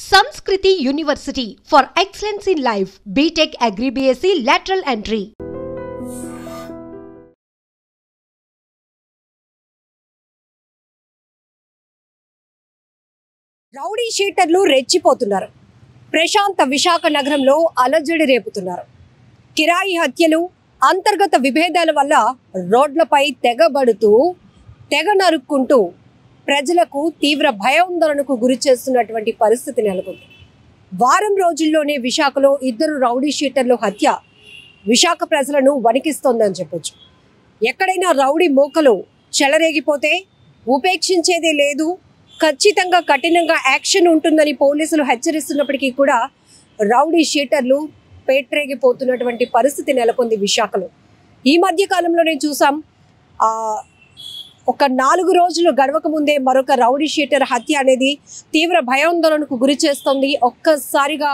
Sanskriti University for excellence in life. BTech Agri BSc lateral entry. Rowdy షీటర్లు రెచ్చిపోతున్నారు. ప్రశాంత విశాఖ నగరంలో అలజడి రేపుతున్నారు. కిరాయి హత్యలు, అంతర్గత విభేదాల వల్ల రోడ్లపై తెగబడుతూ తెగ నరుక్కుంటూ ప్రజలకు తీవ్ర భయాందోళనకు గురి చేస్తున్నటువంటి పరిస్థితి నెలకొంది. వారం రోజుల్లోనే విశాఖలో 2 రౌడీ షీటర్ల హత్య విశాఖ ప్రజలను వణికిస్తోందని చెప్పొచ్చు. ఎక్కడైనా రౌడీ మూకలు చెలరేగిపోతే ఉపేక్షించేదే లేదు, ఖచ్చితంగా కఠినంగా యాక్షన్ ఉంటుందని పోలీసులు హెచ్చరిస్తున్నప్పటికీ కూడా రౌడీ షీటర్లు పేట్రేగిపోతున్నటువంటి పరిస్థితి నెలకొంది విశాఖలో. ఈ మధ్య కాలంలోనే చూసాం, ఒక 4 రోజులు గడవక ముందే మరొక రౌడీ షీటర్ హత్య అనేది తీవ్ర భయాందోళనకు గురి చేస్తోంది. ఒక్కసారిగా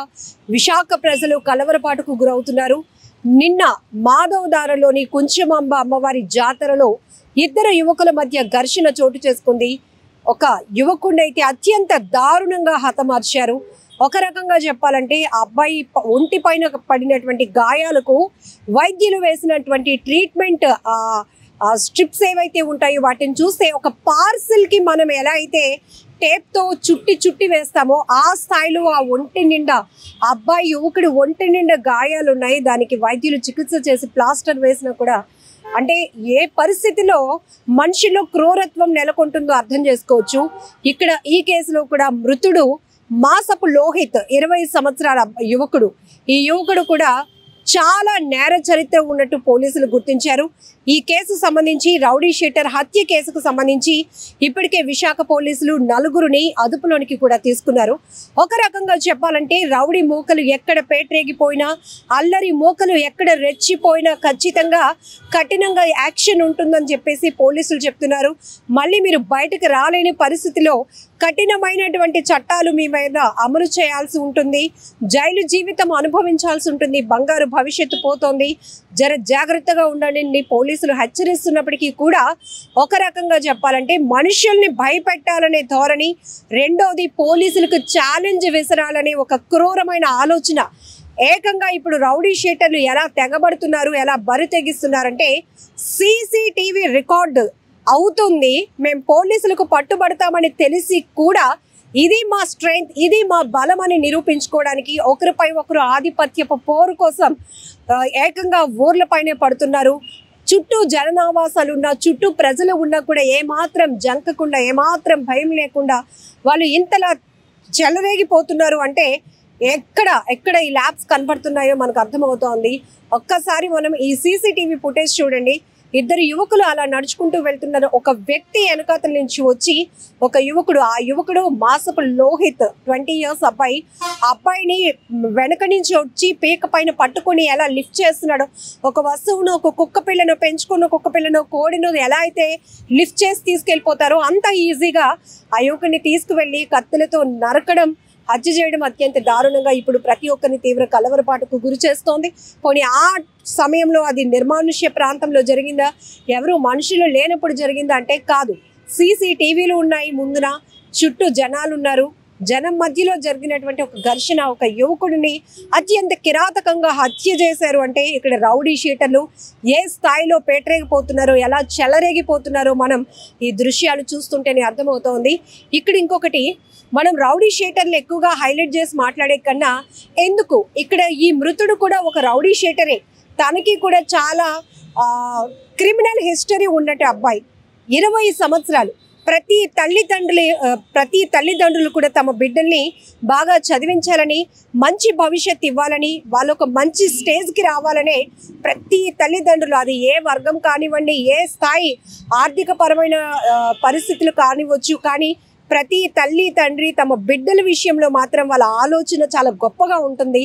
విశాఖ ప్రజలు కలవరపాటుకు గురవుతున్నారు. నిన్న మాధవదారలోని కుంచమాంబ అమ్మవారి జాతరలో 2 యువకుల మధ్య ఘర్షణ చోటు చేసుకుంది. ఒక యువకుడినైతే అత్యంత దారుణంగా హతమార్చారు. ఒక రకంగా చెప్పాలంటే ఆ అబ్బాయి ఒంటి పైన పడినటువంటి గాయాలకు వైద్యులు వేసినటువంటి ట్రీట్మెంట్ స్ట్రిప్స్ ఏవైతే ఉంటాయో వాటిని చూస్తే ఒక పార్సిల్కి మనం ఎలా అయితే టేప్తో చుట్టి వేస్తామో ఆ స్థాయిలో ఆ ఒంటి నిండా అబ్బాయి యువకుడు ఒంటి నిండా గాయాలు ఉన్నాయి. దానికి వైద్యులు చికిత్స చేసి ప్లాస్టర్ వేసినా కూడా, అంటే ఏ పరిస్థితిలో మనిషిలో క్రూరత్వం నెలకొంటుందో అర్థం చేసుకోవచ్చు. ఇక్కడ ఈ కేసులో కూడా మృతుడు మాసపు లోహిత్ 20 సంవత్సరాల యువకుడు. ఈ యువకుడు కూడా చాలా నేర చరిత్ర ఉన్నట్టు పోలీసులు గుర్తించారు. ఈ కేసు సంబంధించి రౌడీ షీటర్ హత్య కేసుకు సంబంధించి ఇప్పటికే విశాఖ పోలీసులు 4గురిని అదుపులోనికి కూడా తీసుకున్నారు. ఒక రకంగా చెప్పాలంటే రౌడీ మూకలు ఎక్కడ పేట్రేగిపోయినా, అల్లరి మూకలు ఎక్కడ రెచ్చిపోయినా ఖచ్చితంగా కఠినంగా యాక్షన్ ఉంటుందని చెప్పేసి పోలీసులు చెప్తున్నారు. మళ్ళీ మీరు బయటకు రాలేని పరిస్థితిలో కఠినమైనటువంటి చట్టాలు మీ మీద అమలు చేయాల్సి ఉంటుంది, జైలు జీవితం అనుభవించాల్సి ఉంటుంది, బంగారు భవిష్యత్తు పోతోంది, జాగ్రత్తగా ఉండండి పోలీసులు హెచ్చరిస్తున్నప్పటికీ కూడా ఒక రకంగా చెప్పాలంటే మనుషుల్ని భయపెట్టాలనే ధోరణి, రెండోది పోలీసులకు ఛాలెంజ్ విసరాలనే ఒక క్రూరమైన ఆలోచన. ఏకంగా ఇప్పుడు రౌడీ షీటర్లు ఎలా తెగబడుతున్నారు, ఎలా బరి తెగిస్తున్నారంటే సీసీటీవీ రికార్డు అవుతుంది, మేము పోలీసులకు పట్టుబడతామని తెలిసి కూడా ఇది మా స్ట్రెంగ్త్, ఇది మా బలం అని నిరూపించుకోవడానికి ఒకరిపై ఒకరు ఆధిపత్యపు పోరు కోసం ఏకంగా ఊర్లపైనే పడుతున్నారు. చుట్టూ జననావాసాలు ఉన్నా, చుట్టూ ప్రజలు ఉన్నా కూడా ఏమాత్రం జంకకుండా, ఏమాత్రం భయం లేకుండా వాళ్ళు ఇంతలా చెలరేగిపోతున్నారు అంటే ఎక్కడ ఈ ల్యాబ్స్ కనపడుతున్నాయో మనకు అర్థమవుతోంది. ఒక్కసారి మనం ఈ సీసీటీవీ ఫుటేజ్ చూడండి. 2 యువకులు అలా నడుచుకుంటూ వెళ్తున్నారు. ఒక వ్యక్తి వెనకాతల నుంచి వచ్చి ఒక యువకుడు, ఆ యువకుడు మాసపు లోహిత్ 20 ఇయర్స్ అబ్బాయి, అబ్బాయిని వెనక నుంచి వచ్చి పీక పైన పట్టుకొని ఎలా లిఫ్ట్ చేస్తున్నాడు. ఒక వస్తువును, ఒక కుక్క పిల్లను, పెంచుకున్న కుక్క పిల్లను, కోడిను ఎలా అయితే లిఫ్ట్ చేసి తీసుకెళ్ళిపోతారో అంత ఈజీగా ఆ యువకుడిని తీసుకువెళ్ళి కత్తులతో నరకడం, హత్య చేయడం అత్యంత దారుణంగా ఇప్పుడు ప్రతి ఒక్కరిని తీవ్ర కలవరపాటుకు గురి చేస్తోంది. పోనీ ఆ సమయంలో అది నిర్మానుష్య ప్రాంతంలో జరిగిందా, ఎవరు మనుషులు లేనప్పుడు జరిగిందా అంటే కాదు. సీసీటీవీలు ఉన్నాయి ముందున, చుట్టూ జనాలు ఉన్నారు. జనం మధ్యలో జరిగినటువంటి ఒక ఘర్షణ, ఒక యువకుడిని అత్యంత కిరాతకంగా హత్య చేశారు అంటే ఇక్కడ రౌడీ షీటర్లు ఏ స్థాయిలో పేట్రేగిపోతున్నారో, ఎలా చెలరేగిపోతున్నారో మనం ఈ దృశ్యాలు చూస్తుంటేనే అర్థమవుతోంది. ఇక్కడ ఇంకొకటి, మనం రౌడీ షీటర్లు ఎక్కువగా హైలైట్ చేసి మాట్లాడే కన్నా ఎందుకు ఇక్కడ ఈ మృతుడు కూడా ఒక రౌడీ షీటరే, తనకి కూడా చాలా క్రిమినల్ హిస్టరీ ఉన్నట్టు అబ్బాయి, 20 సంవత్సరాలు. ప్రతి తల్లిదండ్రులు కూడా తమ బిడ్డల్ని బాగా చదివించాలని, మంచి భవిష్యత్తు ఇవ్వాలని, వాళ్ళు ఒక మంచి స్టేజ్కి రావాలనే ప్రతి తల్లిదండ్రులు, అది ఏ వర్గం కానివ్వండి, ఏ స్థాయి ఆర్థిక పరమైన పరిస్థితులు కానివ్వచ్చు, కానీ ప్రతి తల్లి తండ్రి తమ బిడ్డల విషయంలో మాత్రం వాళ్ళ ఆలోచన చాలా గొప్పగా ఉంటుంది.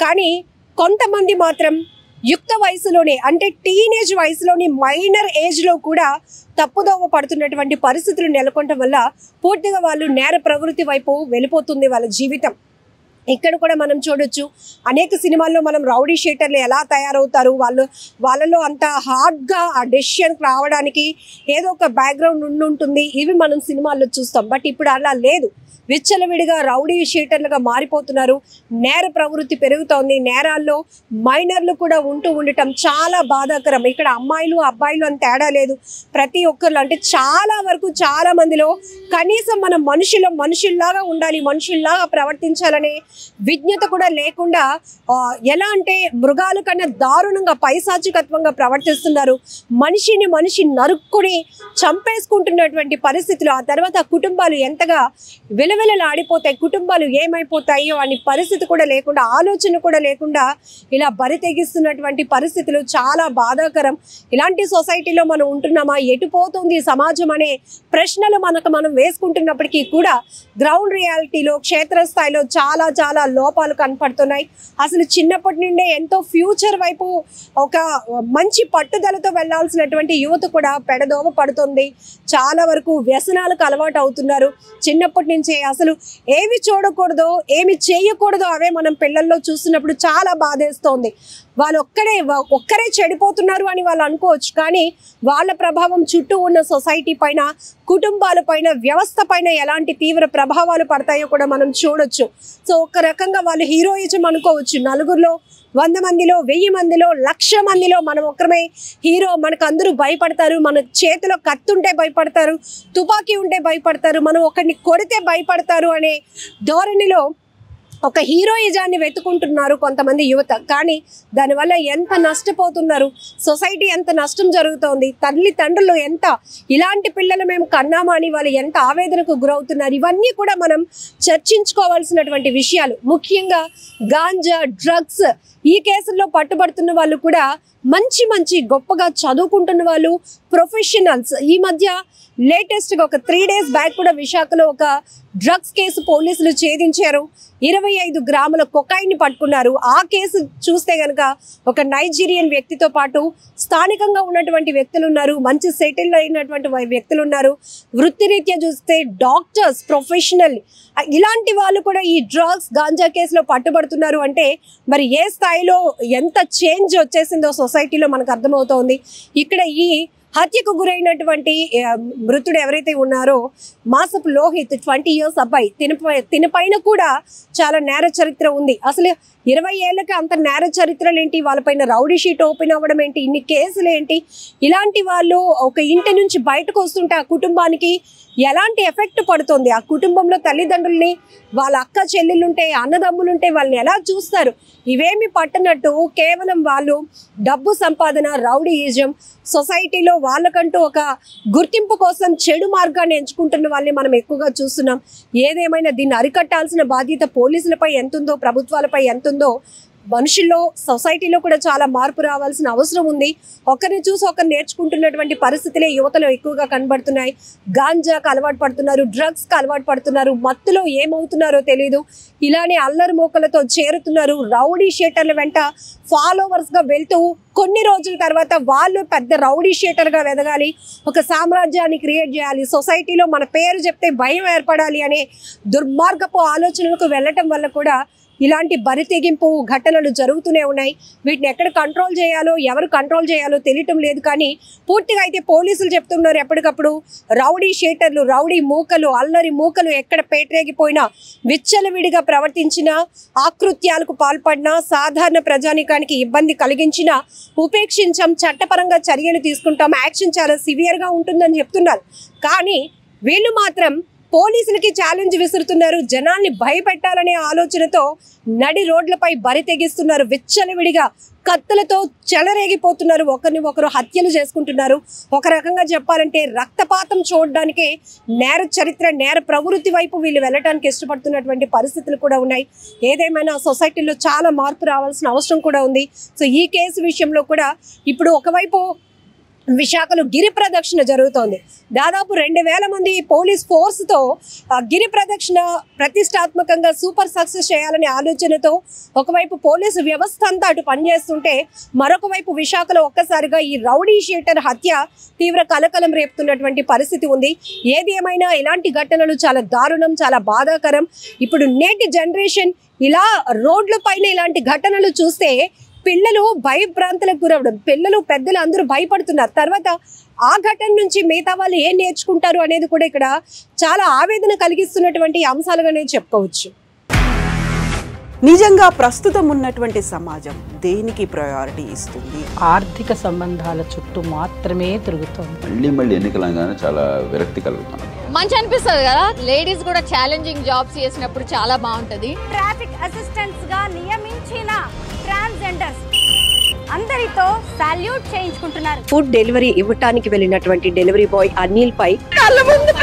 కానీ కొంతమంది మాత్రం యుక్త వయసులోనే, అంటే టీనేజ్ వయసులోని, మైనర్ ఏజ్లో కూడా తప్పుదోవ పడుతున్నటువంటి పరిస్థితులు నెలకొనడం వల్ల పూర్తిగా వాళ్ళు నేర ప్రవృత్తి వైపు వెళ్ళిపోతుంది వాళ్ళ జీవితం. ఇక్కడ కూడా మనం చూడొచ్చు, అనేక సినిమాల్లో మనం రౌడీ షీటర్లు ఎలా తయారవుతారు, వాళ్ళలో అంత హార్డ్గా ఆ డెసిషన్కి రావడానికి ఏదో ఒక బ్యాక్గ్రౌండ్ ఉంటుంది, ఇవి మనం సినిమాల్లో చూస్తాం. బట్ ఇప్పుడు అలా లేదు. విచ్చలవిడిగా రౌడీ షీటర్లుగా మారిపోతున్నారు. నేర ప్రవృత్తి పెరుగుతోంది. నేరాల్లో మైనర్లు కూడా ఉండటం చాలా బాధాకరం. ఇక్కడ అమ్మాయిలు అబ్బాయిలు అని తేడా లేదు. ప్రతి ఒక్కరు అంటే చాలా వరకు చాలా మందిలో కనీసం మనం మనుషుల్లాగా ఉండాలి, మనుషుల్లాగా ప్రవర్తించాలనే విజ్ఞత కూడా లేకుండా ఎలా అంటే మృగాల కన్నా దారుణంగా పైశాచికత్వంగా ప్రవర్తిస్తున్నారు. మనిషి నరుక్కుని చంపేసుకుంటున్నటువంటి పరిస్థితులు. ఆ తర్వాత కుటుంబాలు ఎంతగా విలవిలలాడిపోతాయి, కుటుంబాలు ఏమైపోతాయో అని పరిస్థితి కూడా లేకుండా, ఆలోచన కూడా లేకుండా ఇలా బరి తెగిస్తున్నటువంటి పరిస్థితులు చాలా బాధాకరం. ఇలాంటి సొసైటీలో మనం ఉంటున్నామా, ఎటుపోతుంది సమాజం అనే ప్రశ్నలు మనం వేసుకుంటున్నప్పటికీ కూడా గ్రౌండ్ రియాలిటీలో క్షేత్రస్థాయిలో చాలా చాలా లోపాలు కనపడుతున్నాయి. అసలు చిన్నప్పటి నుండే ఎంతో ఫ్యూచర్ వైపు ఒక మంచి పట్టుదలతో వెళ్లాల్సినటువంటి యువత కూడా పెడదోవ పడుతుంది. చాలా వరకు వ్యసనాలకు అలవాటు అవుతున్నారు. చిన్నప్పటి నుంచే అసలు ఏవి చూడకూడదో ఏమి చేయకూడదో అవే మనం పిల్లల్లో చూస్తున్నప్పుడు చాలా బాధేస్తోంది. వాళ్ళు ఒక్కరే చెడిపోతున్నారు అని వాళ్ళు అనుకోవచ్చు, కానీ వాళ్ళ ప్రభావం చుట్టూ ఉన్న సొసైటీ పైన, కుటుంబాల పైన, వ్యవస్థ పైన ఎలాంటి తీవ్ర ప్రభావాలు పడతాయో కూడా మనం చూడొచ్చు. సో ఒక రకంగా వాళ్ళు హీరోయిజం అనుకోవచ్చు. నలుగురిలో 100 మందిలో 1000 మందిలో 1,00,000 మందిలో మనం ఒక్కరమే హీరో. మనకు అందరూ భయపడతారు. మన చేతిలో కత్తి ఉంటే భయపడతారు, తుపాకీ ఉంటే భయపడతారు, మనం ఒకరిని కొడితే భయపడతారు అనే ధోరణిలో ఒక హీరోయిజాన్ని వెతుకుంటున్నారు కొంతమంది యువత. కానీ దానివల్ల ఎంత నష్టపోతున్నారు, సొసైటీ ఎంత నష్టం జరుగుతోంది, తల్లిదండ్రులు ఎంత ఇలాంటి పిల్లలు మేము కన్నామా అని వాళ్ళు ఎంత ఆవేదనకు గురవుతున్నారు. ఇవన్నీ కూడా మనం చర్చించుకోవాల్సినటువంటి విషయాలు. ముఖ్యంగా గాంజా, డ్రగ్స్ ఈ కేసుల్లో పట్టుబడుతున్న వాళ్ళు కూడా మంచి గొప్పగా చదువుకుంటున్న వాళ్ళు, ప్రొఫెషనల్స్. ఈ మధ్య లేటెస్ట్గా ఒక 3 days బ్యాక్ కూడా విశాఖలో ఒక డ్రగ్స్ కేసు పోలీసులు ఛేదించారు. 25 గ్రాముల కొకైన్ని పట్టుకున్నారు. ఆ కేసు చూస్తే కనుక ఒక నైజీరియన్ వ్యక్తితో పాటు స్థానికంగా ఉన్నటువంటి వ్యక్తులు ఉన్నారు, మంచి సెటిల్ అయినటువంటి వ్యక్తులు ఉన్నారు. వృత్తిరీత్యా చూస్తే డాక్టర్స్, ప్రొఫెషనల్ ఇలాంటి వాళ్ళు కూడా ఈ డ్రగ్స్, గాంజా కేసులో పట్టుబడుతున్నారు అంటే మరి ఏ స్థాయిలో ఎంత చేంజ్ వచ్చేసిందో సొసైటీలో మనకు అర్థమవుతోంది. ఇక్కడ ఈ హత్యకు గురైనటువంటి మృతుడు ఎవరైతే ఉన్నారో మాసపు లోహిత్ 20 years అబ్బాయి, తిన పైన కూడా చాలా నేర చరిత్ర ఉంది. అసలు 20 ఏళ్ళకి అంత నేర చరిత్రలు ఏంటి, వాళ్ళపైన రౌడీ షీట్ ఓపెన్ అవ్వడం ఏంటి, ఇన్ని కేసులు ఏంటి? ఇలాంటి వాళ్ళు ఒక ఇంటి నుంచి బయటకు వస్తుంటే ఆ కుటుంబానికి ఎలాంటి ఎఫెక్ట్ పడుతుంది? ఆ కుటుంబంలో తల్లిదండ్రుల్ని, వాళ్ళ అక్క చెల్లెళ్ళుంటే, అన్నదమ్ములుంటే వాళ్ళని ఎలా చూస్తారు? ఇవేమి పట్టనట్టు కేవలం వాళ్ళు డబ్బు సంపాదన, రౌడీయిజం, సొసైటీలో వాళ్ళకంటూ ఒక గుర్తింపు కోసం చెడు మార్గాన్ని ఎంచుకుంటున్న వాళ్ళని మనం ఎక్కువగా చూస్తున్నాం. ఏదేమైనా దీన్ని అరికట్టాల్సిన బాధ్యత పోలీసులపై ఎంతుందో, ప్రభుత్వాలపై ఎంతుందో, మనుషుల్లో, సొసైటీలో కూడా చాలా మార్పు రావాల్సిన అవసరం ఉంది. ఒకరిని చూసి ఒకరు నేర్చుకుంటున్నటువంటి పరిస్థితులే యువతలో ఎక్కువగా కనబడుతున్నాయి. గాంజాకు అలవాటు పడుతున్నారు, డ్రగ్స్కి అలవాటు పడుతున్నారు, మత్తులో ఏమవుతున్నారో తెలియదు. ఇలానే అల్లరి మోకలతో చేరుతున్నారు. రౌడీ షీటర్ల వెంట ఫాలోవర్స్గా వెళ్తూ కొన్ని రోజుల తర్వాత వాళ్ళు పెద్ద రౌడీ షీటర్గా ఎదగాలి, ఒక సామ్రాజ్యాన్ని క్రియేట్ చేయాలి, సొసైటీలో మన పేరు చెప్తే భయం ఏర్పడాలి అనే దుర్మార్గపు ఆలోచనలకు వెళ్ళటం వల్ల కూడా ఇలాంటి బరితెగింపు ఘటనలు జరుగుతూనే ఉన్నాయి. వీటిని ఎక్కడ కంట్రోల్ చేయాలో, ఎవరు కంట్రోల్ చేయాలో తెలియటం లేదు. కానీ పూర్తిగా అయితే పోలీసులు చెప్తున్నారు ఎప్పటికప్పుడు రౌడీ షీటర్లు, రౌడీ మూకలు, అల్లరి మూకలు ఎక్కడ పేటరేగిపోయినా, విచ్చలవిడిగా ప్రవర్తించినా, ఆకృత్యాలకు పాల్పడినా, సాధారణ ప్రజానికానికి ఇబ్బంది కలిగించినా ఉపేక్షించాం, చట్టపరంగా చర్యలు తీసుకుంటాం, యాక్షన్ చాలా సివియర్గా ఉంటుందని చెప్తున్నారు. కానీ వీళ్ళు మాత్రం పోలీసులకి ఛాలెంజ్ విసురుతున్నారు. జనాల్ని భయపెట్టాలనే ఆలోచనతో నడి రోడ్లపై బరి తెగిస్తున్నారు. విచ్చలవిడిగా కత్తులతో చెలరేగిపోతున్నారు. ఒకరిని ఒకరు హత్యలు చేసుకుంటున్నారు. ఒక రకంగా చెప్పాలంటే రక్తపాతం చూడడానికే నేర చరిత్ర, నేర ప్రవృత్తి వైపు వీళ్ళు వెళ్ళడానికి ఇష్టపడుతున్నటువంటి పరిస్థితులు కూడా ఉన్నాయి. ఏదేమైనా సొసైటీలో చాలా మార్పు రావాల్సిన అవసరం కూడా ఉంది. సో ఈ కేసు విషయంలో కూడా ఇప్పుడు ఒకవైపు విశాఖలో గిరి ప్రదక్షిణ జరుగుతోంది. దాదాపు 2000 మంది పోలీస్ ఫోర్స్తో గిరి ప్రదక్షిణ ప్రతిష్టాత్మకంగా సూపర్ సక్సెస్ చేయాలనే ఆలోచనతో ఒకవైపు పోలీసు వ్యవస్థ అంతా అటు పనిచేస్తుంటే, మరొక వైపు విశాఖలో ఒక్కసారిగా ఈ రౌడీ షీటర్ హత్య తీవ్ర కలకలం రేపుతున్నటువంటి పరిస్థితి ఉంది. ఏది ఏమైనా ఇలాంటి ఘటనలు చాలా దారుణం, చాలా బాధాకరం. ఇప్పుడు నేటి జనరేషన్ ఇలా రోడ్ల పైన ఇలాంటి ఘటనలు చూస్తే పిల్లలు భయభ్రాంతులకు గురవడం, పిల్లలు పెద్దలు అందరూ భయపడుతున్నారు. తర్వాత ఆ ఘటన నుంచి మిగతా వాళ్ళు ఏం నేర్చుకుంటారు అనేది కూడా ఇక్కడ చాలా ఆవేదన కలిగిస్తున్నటువంటి అంశాలుగానే చెప్పుకోవచ్చు. నిజంగా ప్రస్తుతం ఉన్నటువంటి సమాజం దేనికి ప్రయారిటీ ఇస్తుంది? ఆర్థిక సంబంధాల చుట్టూ మాత్రమే తిరుగుతుంది. మళ్ళీ ఎన్నికలంగానే చాలా విరక్తి కలుగుతుంది. మంచి అనిపిస్తుంది కదా, లేడీస్ కూడా ఛాలెంజింగ్ జాబ్స్ చేసినప్పుడు చాలా బాగుంటది. ట్రాఫిక్ అసిస్టెంట్స్ గా నియమించిన ట్రాన్స్జెండర్స్ అందరితో సాల్యూట్ చేయించుకుంటున్నారు. ఫుడ్ డెలివరీ ఇవ్వటానికి వెళ్ళినటువంటి డెలివరీ బాయ్ అనిల్ పై కళ్ళ ముందు